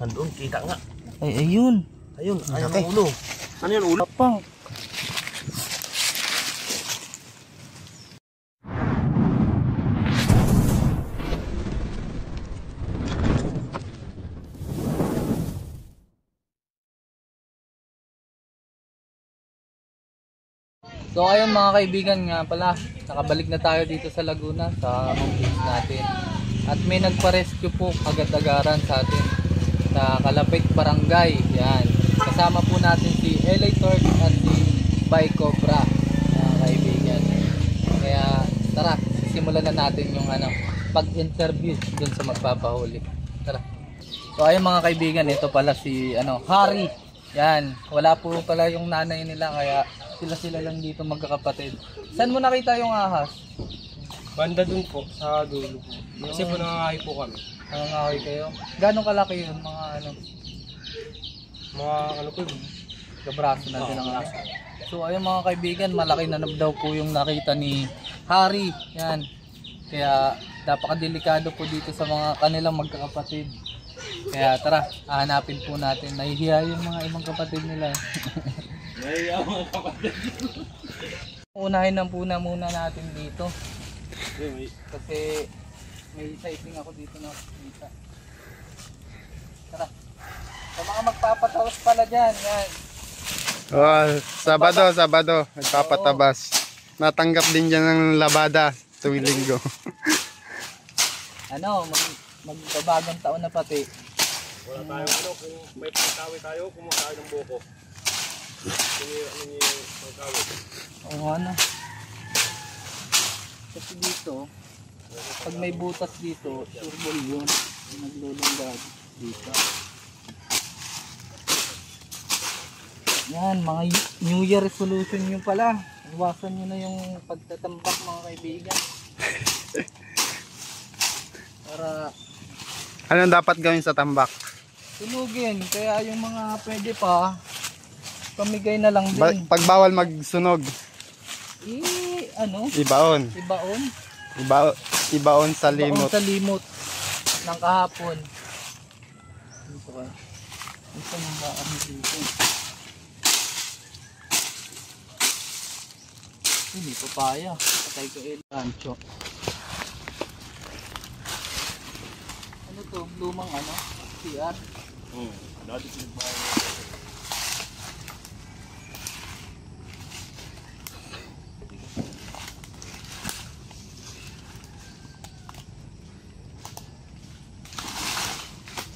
Nandoon, kita nga. Ay, ayun. Ayun, ayun ang ulo. Ano yun, ulo? Pang. So ayun mga kaibigan, nga pala, nakabalik na tayo dito sa Laguna sa home base natin. At may nagpa-rescue po agad-agaran sa atin sa Kalapit Barangay. Yan. Kasama po natin si LA Torch at si Bay Cobra, mga kaibigan. Kaya tara, simulan na natin yung pag-interview dun sa magpapahuli. Tara. So ayun mga kaibigan, ito pala si Harry. Yan, wala po pala yung nanay nila kaya sila lang dito magkakapatid. Saan mo nakita yung ahas? Banda dun po, sa dulo po. Kasi po nangangahay po kami. Nangangahoy kayo? Gano'ng kalaki yun? Mga Mga ano po yun? kabraso na din ang ahas. So ayun mga kaibigan, malaki na daw po yung nakita ni Harry. Yan. Kaya napakadelikado po dito sa mga kanilang magkakapatid. Kaya tara, hahanapin po natin. Nahihiya yung mga ibang kapatid nila. Nahiya mga kapatid. Unahin na muna natin dito. Kasi may sighting ako dito na kita. Tara. Sa mga magpapatabas pala dyan, yan. Oh, Sabado, nagpapatabas. Natanggap din dyan ng labada tuwing linggo. Magbabagang taon na pati. Wala tayo kung may pagkawi tayo, kumuha tayo ng buko. Kung yung pagkawi. Oo Kasi dito, pag may butas dito, surbol yun. Naglulunggad dito. Yan, mga New Year resolution nyo pala. Iwasan nyo na yung pagtatambak mga kaibigan. Para Anong dapat gawin sa tambak? sunugin, kaya yung mga pwede pa, pamigay na lang din. Pag bawal magsunog, ibaon. Ibaon sa limot. Ibaon sa limot ng kahapon. Dito ka. Ito yung baan dito. Hindi papaya. Patay ko rancho. Ano to? Lumang CR? Dati sinagbahan.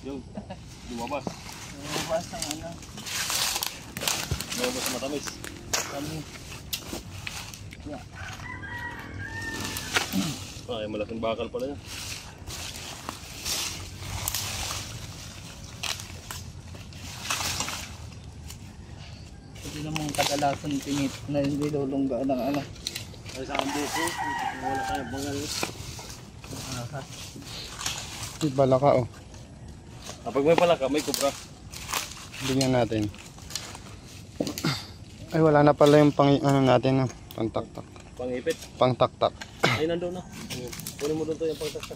Yung lumabas. Lumabas ang Lumabas sa matamis. Kami. Yeah. Ay, malaking bakal pala yan. Hindi namang kadalasan pinit na nilulungga ng Ay, sa ang buko. Wala tayo bangal. Balaka oh. Kapag may palaka, may kubra. Bigyan natin. Ay wala na pala yung natin, pangtaktak. Pangipit. Pangtaktak. Ay, nandun na. Kunin mo doon to yung pangtaktak.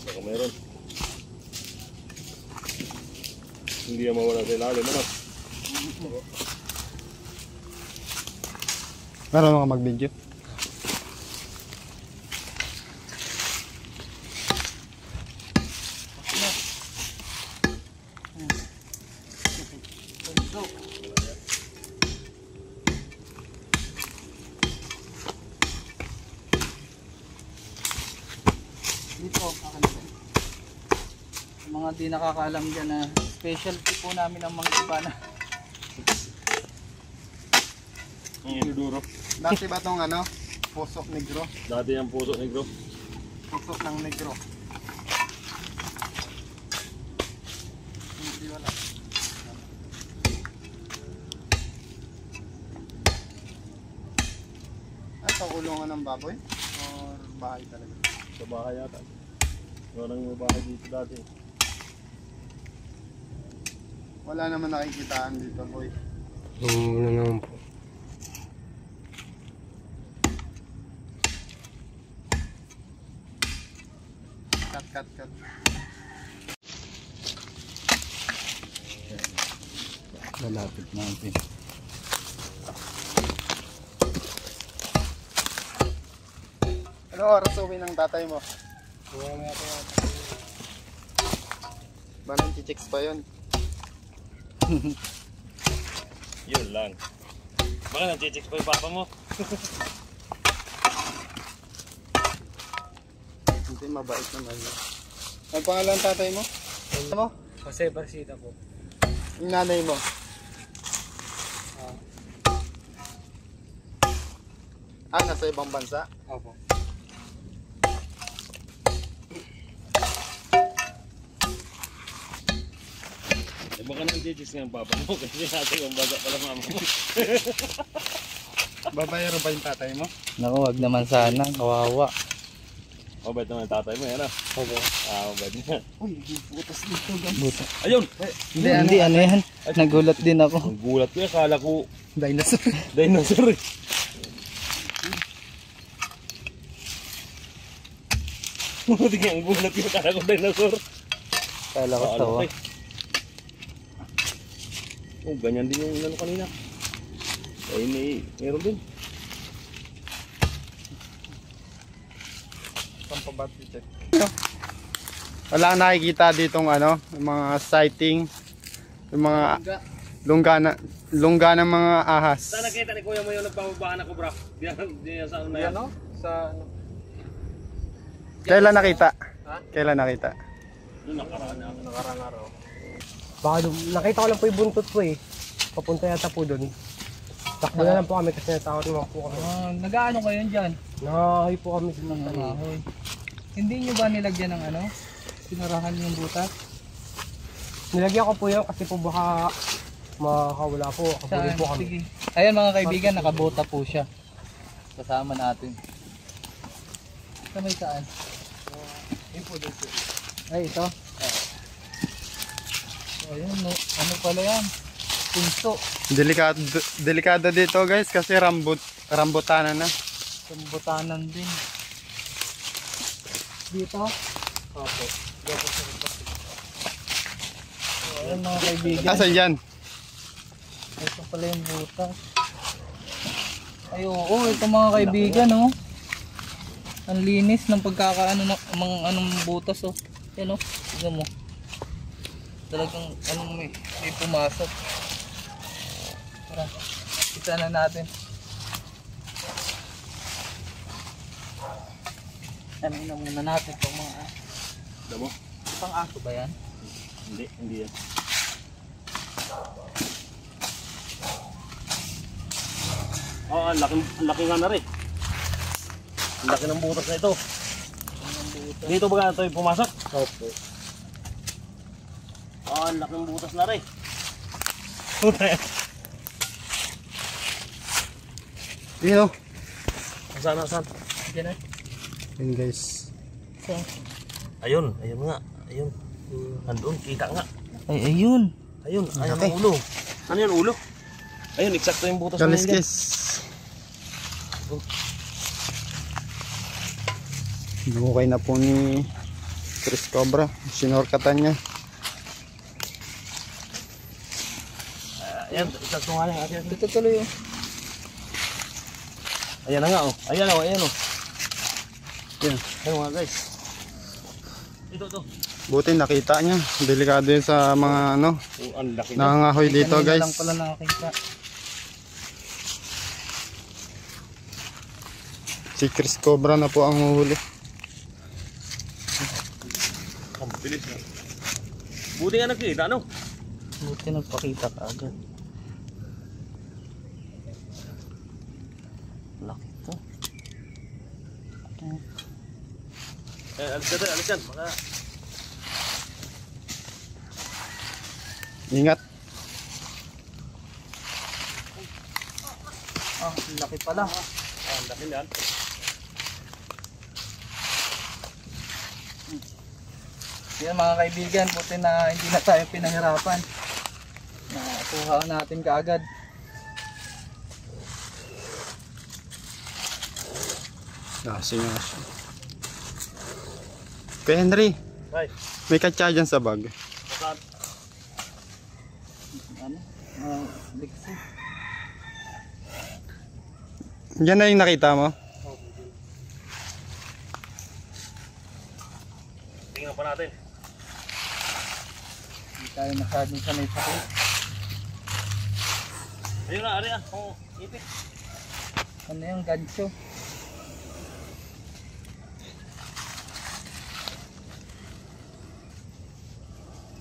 Baka mayroon. Hindi yan mawala sa ilalim, Meron mga mag-video. Dito, mga di nakakaalam dyan na specialty po namin ang mga iba na. Duro. Dati ba itong pusok negro? Dati yung puso negro. Pusok ng negro. Hindi wala. Ito kulungan ng baboy? Or bahay talaga? Sa bahay yata. Walang may bahay dito dati. Wala naman nakikitaan dito, boy. Ano naman po. Cut. Lalapit natin. Ano oras uwi ng tatay mo? Banang chichicks pa yun. Yun lang. Baka nag-chicks pa yung papa mo. Hindi, mabait naman yun. Ang pangalan ng tatay mo? Ano mo? Jose Barsita po. Yung nanay mo? Nasa ibang bansa? Opo. Baka nag-chicks nga yung papa mo kasi natin yung baga pala mama mo. Babayaro ba yung tatay mo? Naku, wag naman sana. Kawawa. Mabait naman yung tatay mo, yan ah. Opo. Mabait niya. Uy, butas dito guys. Buta. Ayun! Hindi, ano yan? Nagulat din ako. Ang gulat ko, akala ko Dinosaur. dinosaur eh. Buti nga, ang gulat ko, akala ko dinosaur. Kala ko tawa. Laki. Oh, ganyan din yung ano kanina. Ay, meron din. Pampabat dito. Wala kang nakikita ditong ano, yung mga sighting, yung mga lungga ng mga ahas. Saan nakita ni kuya mo yung nagbababahan ako, bro? Diyan sa ano na yan? Ano? Sa ano? Kailan nakita? Kailan nakita? Doon nakaraan na. Nakarang araw. Baka nakita ko lang po yung buntot po eh. Papunta yata po doon. Takbo na lang po kami kasi natakot naman po kami. Nag-ano kayo dyan? Nakahay po kami Ng kahoy. Hindi nyo ba nilagyan ng ano? Sinarahan yung butas? Nilagyan ko po yun kasi po baka makawala po. Kabuli Saan? po kami. Sige. Ayan mga kaibigan, nakabota po siya. Kasama natin. Sa may saan? Ay, ito. Ayun, no. Ano pala yan? Punso. Delikado dito guys kasi rambutanan na. Sambutanan din. Dito? Opo. Ayan mga kaibigan. Asan yan? Ito pala yung butas. Ay oo, ito mga kaibigan oh. Ang linis ng pagkakaano ng mga anong butas oh. Yan oh, tignan mo. Talagang anong may pumasok. Tara, kita na natin. Ano na muna natin itong mga Damo? pang aso ba yan? Hindi yan. Oh, ang laki nga na rin. Ang laki ng butas na ito. Dito ba ito yung pumasok? Opo. Oh, ang laki ng butas na rin. Dito. Saan? Diyan eh. Yun guys. So, Ayun nga. Ayun. Andun, kita nga. ay, ayun. Ayun ang ulo. Ano yung ulo? Ayun, eksakto yung butas na yun. Kaliskis. Bukay na po ni Chris Cobra. Sinorkatan niya. Ayan, eksakto nga lang. Dito tuloy oh. Ayan na nga oh. Ayan oh. Yan. Ayun nga guys. Ito. Buti nakita niya. Delikado yun sa mga ano, Oh, ang laki na. nangangahoy dito Kanina guys. lang pala nakakita. Si Chris Cobra na po ang huhuli. Ang bilis na. Buti nga nakita, ano? Buti nagpakita ka agad. Laki to. Alis yan. Baka... Ingat. Ah, laki pala. ang laki yan. Yan mga kaibigan, buti na hindi na tayo pinahirapan. Nakuha natin kaagad. Nasi nga siya. Kay Henry, Ay, may katsa dyan sa bag. saan? Ano? Liksi. Yan na yung nakita mo? Tingnan pa natin. Hindi tayo masyadong sanay sa kaya. Ayun na, ari ah. Oo, ipit. Ano yung gancho?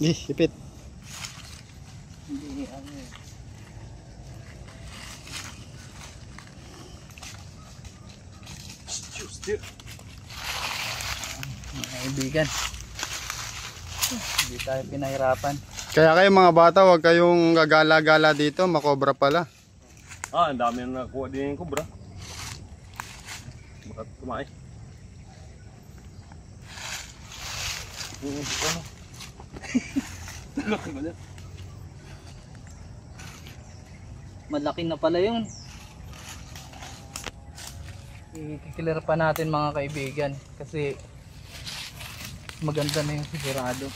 Ipit. Hindi ano eh. Still. Mga kaibigan. Hindi tayo pinahirapan. Kaya kayo mga bata, huwag kayong gagala-gala dito, makobra pala. Ah, ang dami na nakuha din yung kubra. Bakit kumain? Ano? Laki ba yan? Malaki na pala yun. I-clear pa natin mga kaibigan kasi maganda na yung sigurado.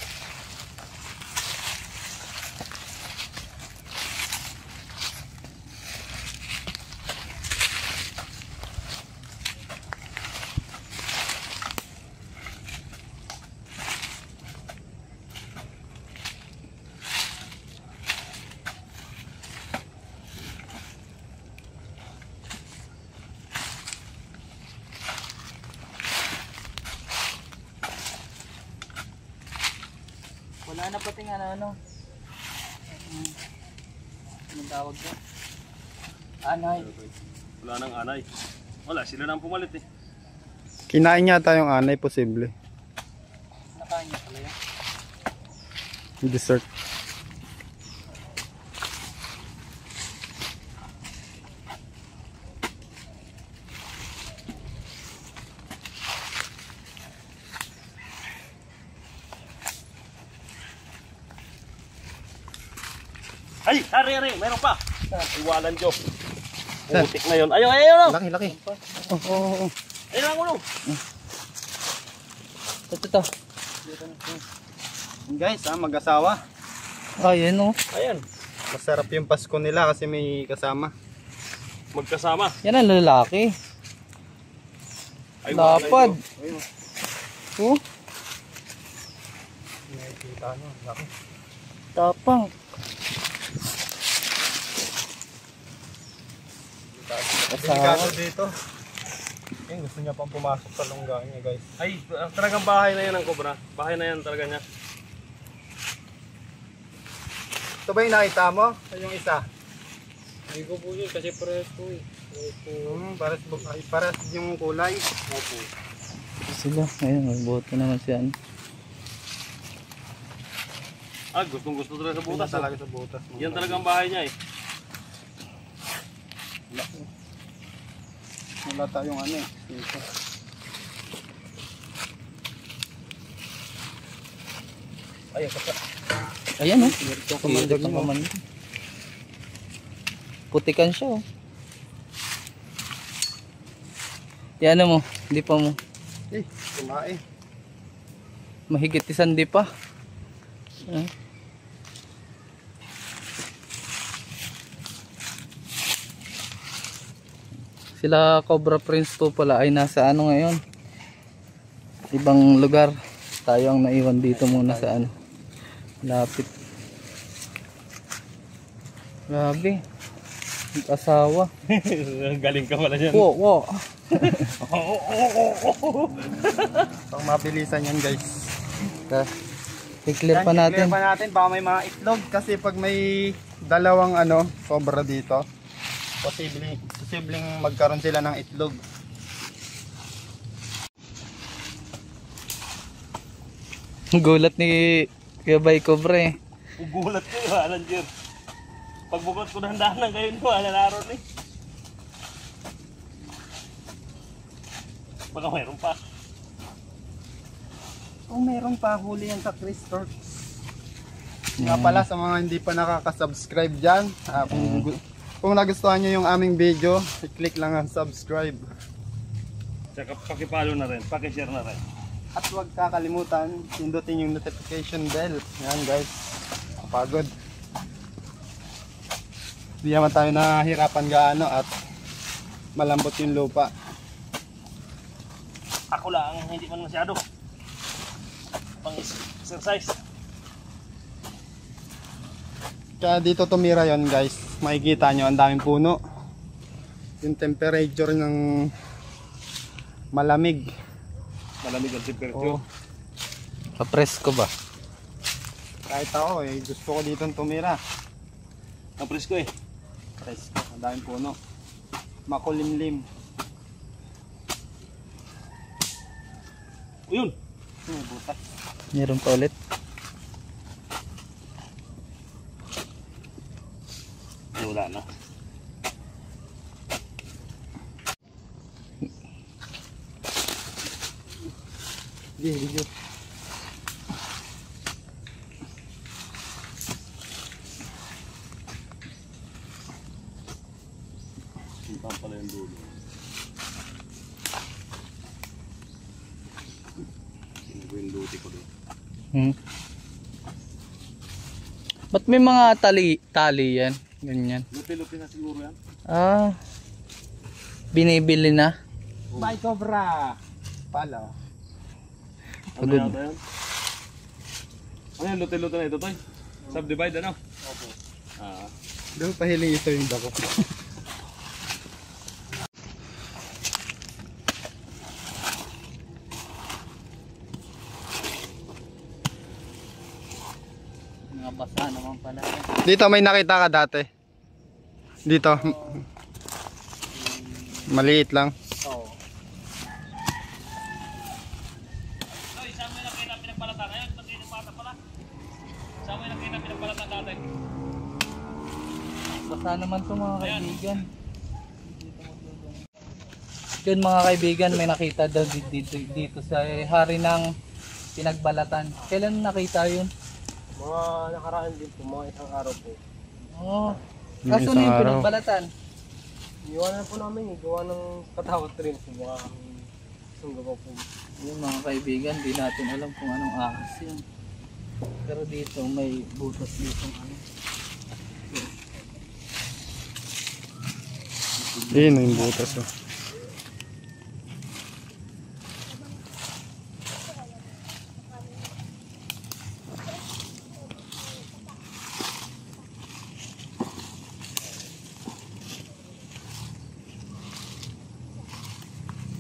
Wala na pati nga ano. Anong tawag doon? Anay. Wala nang anay. Wala, sila nang pumalit eh. Kinain yata yung anay, posible. Nakain niya pala yan. Dessert. Ay, ari, meron pa. Iwalan Diyo. Putik na yun. Ayun, ayun. Laki. Oo. Ayun ang ulo. Ito. Guys, mag-asawa. Ayun oh. Ayan. Masarap yung Pasko nila kasi may kasama. Magkasama. Yan ang lalaki. Ay, Lapad. Ayun. Oh, Nakikita nyo, laki. tapang. Delikado dito. Yung gusto niya pang pumasok sa lungga niya, guys. Ay, talagang bahay na yan ang kubra. Bahay na yan talaga niya. Ito ba yung nakita mo? Yung isa? Hindi ko po yun kasi parehas po eh. Pares yung kulay. Sila. Ayun, magbuto naman siya. Ah, gustong gusto talaga sa butas. Butas talaga sa butas. Yan talagang bahay niya eh. Wala tayong ano eh. Dito. Ay, kasa. Ayan oh. Kumandag Ang mo. kaman. Putikan siya oh. Yan mo, di pa mo. Kumain. Mahigit isang di pa. Sila Cobra Prince po pala ay nasa ano ngayon, ibang lugar. Tayo ang naiwan dito muna sa ano, lapit. Grabe, asawa. Galing ka pala dyan. Wow. Pang mabilisan yan, guys. I-clear pa natin. I-clear pa natin. Baka may mga itlog. Kasi pag may dalawang cobra dito, posibleng magkaroon sila ng itlog. Gulat ni Kuya Bay Cobra eh. Ugulat ko yung halan dyan. Pagbukot ko ng dahan kayo nyo, halan araw eh. Baka mayroon pa. Kung meron pa, huli yan sa Chris Torts. Nga pala sa mga hindi pa nakaka-subscribe dyan, kung nagustuhan nyo yung aming video, i-click lang ang subscribe. Tsaka pakipalo na rin, pakishare na rin. At huwag kakalimutan, pindutin yung notification bell. Yan guys, kapagod. Hindi naman tayo nahihirapan gaano at malambot yung lupa. Ako lang, hindi man masyado. Pang exercise. Kaya dito tumira yon guys, makikita nyo ang daming puno. Yung temperature ng malamig. Malamig ang temperature. Papresko ba? Kahit ako gusto ko dito tumira. Ang presko eh. Presko, ang daming puno. Makulimlim. O yun. May butas. Meron pa ulit. Ay, wala na. Video. Punta pala yung dulo. Sino yung duty ko doon? Ba't may mga tali yan? Ganyan. Lupi-lupi na siguro yan. Ah. Binibili na. Bye Cobra! Pala. Ano Pagod. yata yun? Ano yung luti-luti na ito, Toy? Subdivide ano? Opo. Ah. Doon pahiling ito yung dako. Mga basa naman pala. Dito may nakita ka dati. Dito. Maliit lang. Oo. Toy, saan mo yung nakita pinagbalatan? Ayun, pati yung bata pala. Saan mo yung nakita pinagbalatan dati? Basa naman to mga kaibigan. Yun mga kaibigan, may nakita daw dito sa hari ng pinagbalatan. Kailan nakita yun? Mga nakaraan din po, mga isang araw po. Oh. Yung Kaso isang na yung araw. pinagbalatan? Iwanan po namin gawa ng katawat rin po, mga isang gawa po. Yung mga kaibigan, di natin alam kung anong ahas yun. Pero dito may butas dito ano. Yun yung butas. Oh.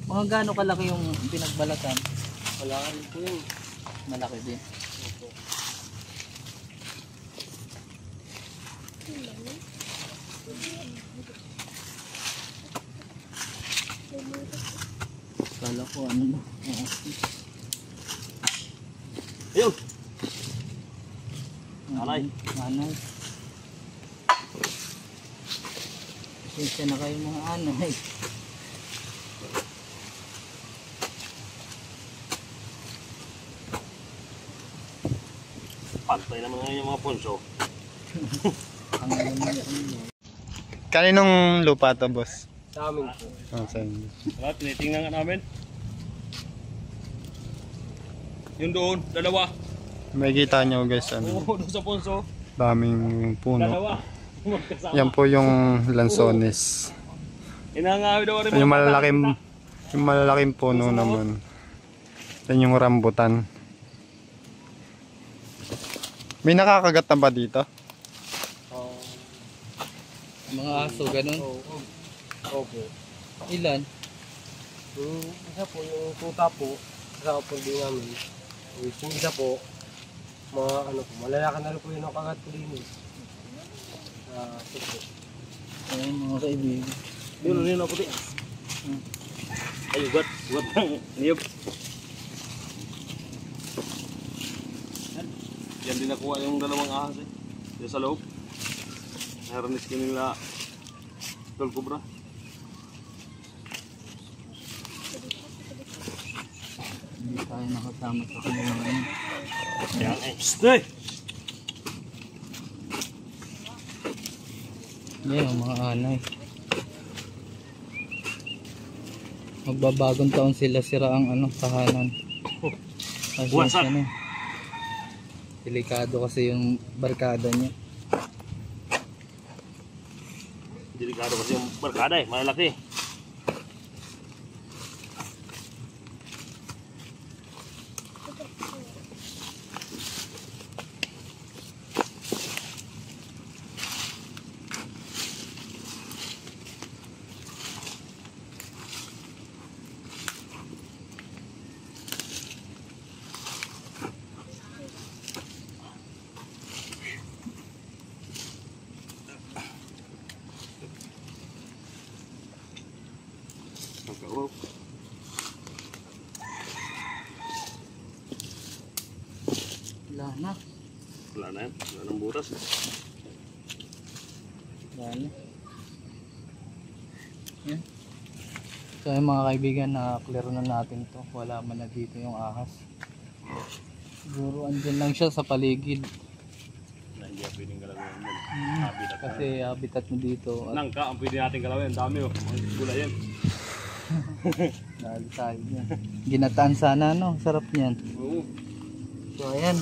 Mga gaano kalaki yung pinagbalatan? Wala ka rin po yun. Malaki din. Kala ko ano na. Ayun! Anay. Anay. Pasensya na kayo mga anay. Pantay naman ngayon yung mga ponso. Ang Kaninong lupa to, boss? Sa amin po. Oh, sa inyo. Wala, tinitingnan nga namin. Yung doon, dalawa. May kita nyo guys, ano, Oo, doon sa ponso. daming puno. Dalawa. Magkasama. Yan po yung lansones. Inangawi daw rin Yung malalaking puno naman. Yan yung rambutan. May nakakagat na ba dito? mga aso, ganun. Opo. Ilan? Yung isa po, yung tuta po, sa po din namin. Yung isa po, mga ano po, malalaki na rin po yung nakagat ko din. Supo. Ayun mga kaibigan. Yun, yun ako din. Ay, ugat. Ugat ng niyog. Yan din nakuha yung dalawang ahas eh. Yan sa loob. Harness ko nila tol cobra. tayo nakasama sa kanila ngayon. Yan eh. Stay! Yan ang mga anay. Magbabagong taon sila sira ang tahanan. Kasi Wasak. delikado kasi yung barkada niya. Delikado kasi yung barkada eh, malaki. Wala na. Wala na yan, wala nang butas. Wala na. Yan. So yung mga kaibigan, na-clear na natin to. Wala man na dito yung ahas. Siguro andyan lang siya sa paligid. Na hindi yan pwedeng galawin yan. Habitat na. Kasi habitat mo dito. At Nangka ang pwede natin galawin, dami oh. Mga gulay yan. dahil tayo yan. Ginataan sana sarap niyan. Oo. So ayan,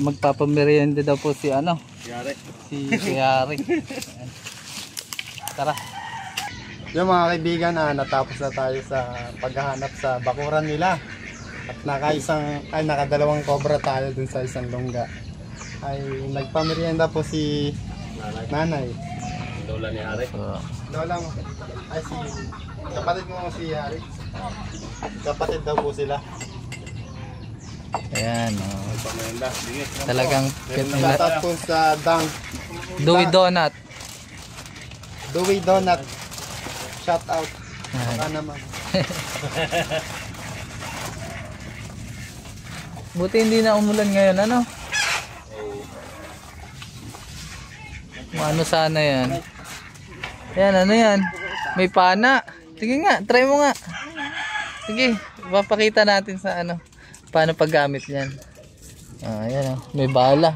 magpapamerienda daw po si Yari. si Yari. Ayan. Tara. Yung mga kaibigan, natapos na tayo sa paghahanap sa bakuran nila. At nakadalawang cobra tayo dun sa isang lungga. Ay nagpamerienda po si nanay. Lola ni Yari. So, Lola mo. Ay kapatid mo si Yari. Kapatid daw po sila. ayan. Pamenda, sige. Talagang Shoutout po sa Dewey Donut. Dewey Donut. Shout out. Ayan. Baka naman. Buti hindi na umulan ngayon, Ano sana yan? Yan, yan? May pana. Sige nga, try mo nga. Sige, papakita natin sa paano paggamit niyan. Ayan may bala.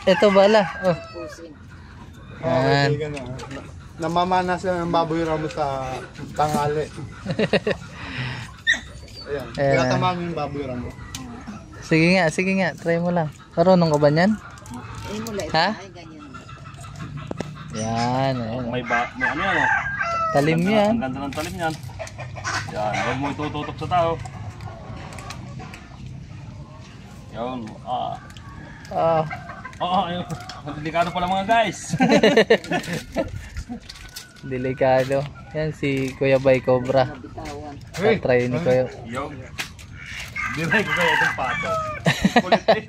Ito bala. Oh. Ayan. Kaibigan, namamana sila ng baboy ramo sa tanghali. Ayan. Ayan. Tinatamaan mo yung baboy ramo. Sige nga, try mo lang. Marunong ka ba niyan? Ha? Yan, ayan. May ano yan oh. Talim yan. Ang ganda ng talim yan. Yan, huwag mo itututok sa tao. Yan, ayun. Delikado pala mga guys. Delikado. Yan si Kuya Bay Cobra. Try ni Kuya. Yo. Diray ko kaya itong pato. Kulit eh.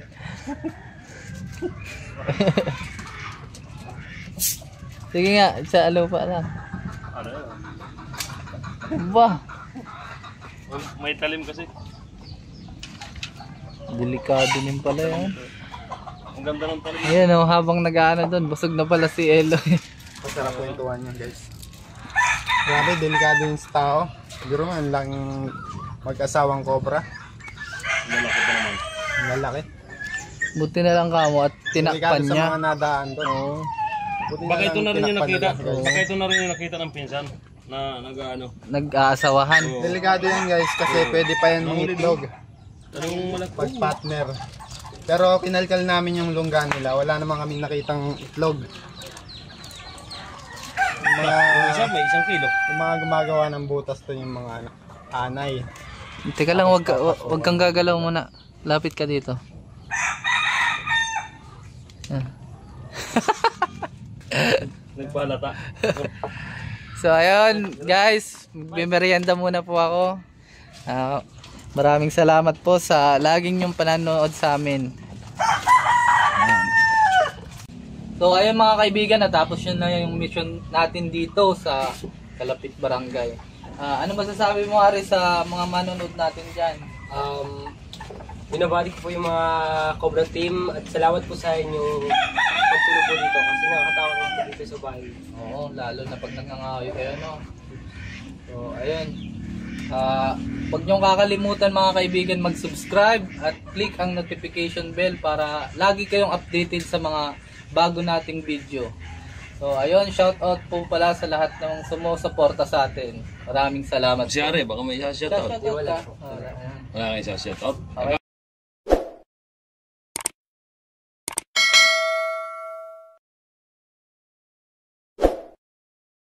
Sige nga, sa lupa lang. Ano yun? Ba, May talim kasi. delikado din pala yan. Ang ganda ng talim. Ayan habang nag-aano doon, busog na pala si Eloy. Masarap po yung tuwan niya, guys. Grabe, delikado yung sa tao. Siguro nga, ang laking mag-asawang cobra. Lalaki pa naman. Ang lalaki. Buti na lang kamo at tinakpan Delikado sa niya. mga nadaan doon. Oo. Buti Baka na ito lang na rin yung tinakpan nakita. nila, guys. Baka ito na rin yung nakita ng pinsan na nag-ano. Nag-aasawahan. Delikado yan, guys, kasi pwede pa yan mangitlog Anong malaki? pag partner. Pero kinalkal namin yung lungga nila. Wala naman kami nakitang itlog. Yung isa may 1 kilo. Yung mga gumagawa ng butas to yung mga anay. Teka lang, wag kang gagalaw muna. Lapit ka dito. Yan. Nagpalata. So ayun guys, magmerienda muna po ako. Maraming salamat po sa laging yung pananood sa amin. Ayan. So ayun mga kaibigan, natapos yun na yung mission natin dito sa Kalapit Barangay. Ano masasabi mo Ari sa mga manonood natin dyan? Binabati ko po yung mga Cobra team at salamat po sa inyong pagtulong po dito kasi nakakatawa ko po dito sa bahay. Oo, lalo na pag nangangahoy kayo, no? So, ayun. Huwag niyong kakalimutan mga kaibigan mag-subscribe at click ang notification bell para lagi kayong updated sa mga bago nating video. So ayun, shout out po pala sa lahat ng sumusuporta sa atin. Maraming salamat. Si Are, baka may isa shoutout. Shoutout ka. Wala kang isa shoutout. Okay.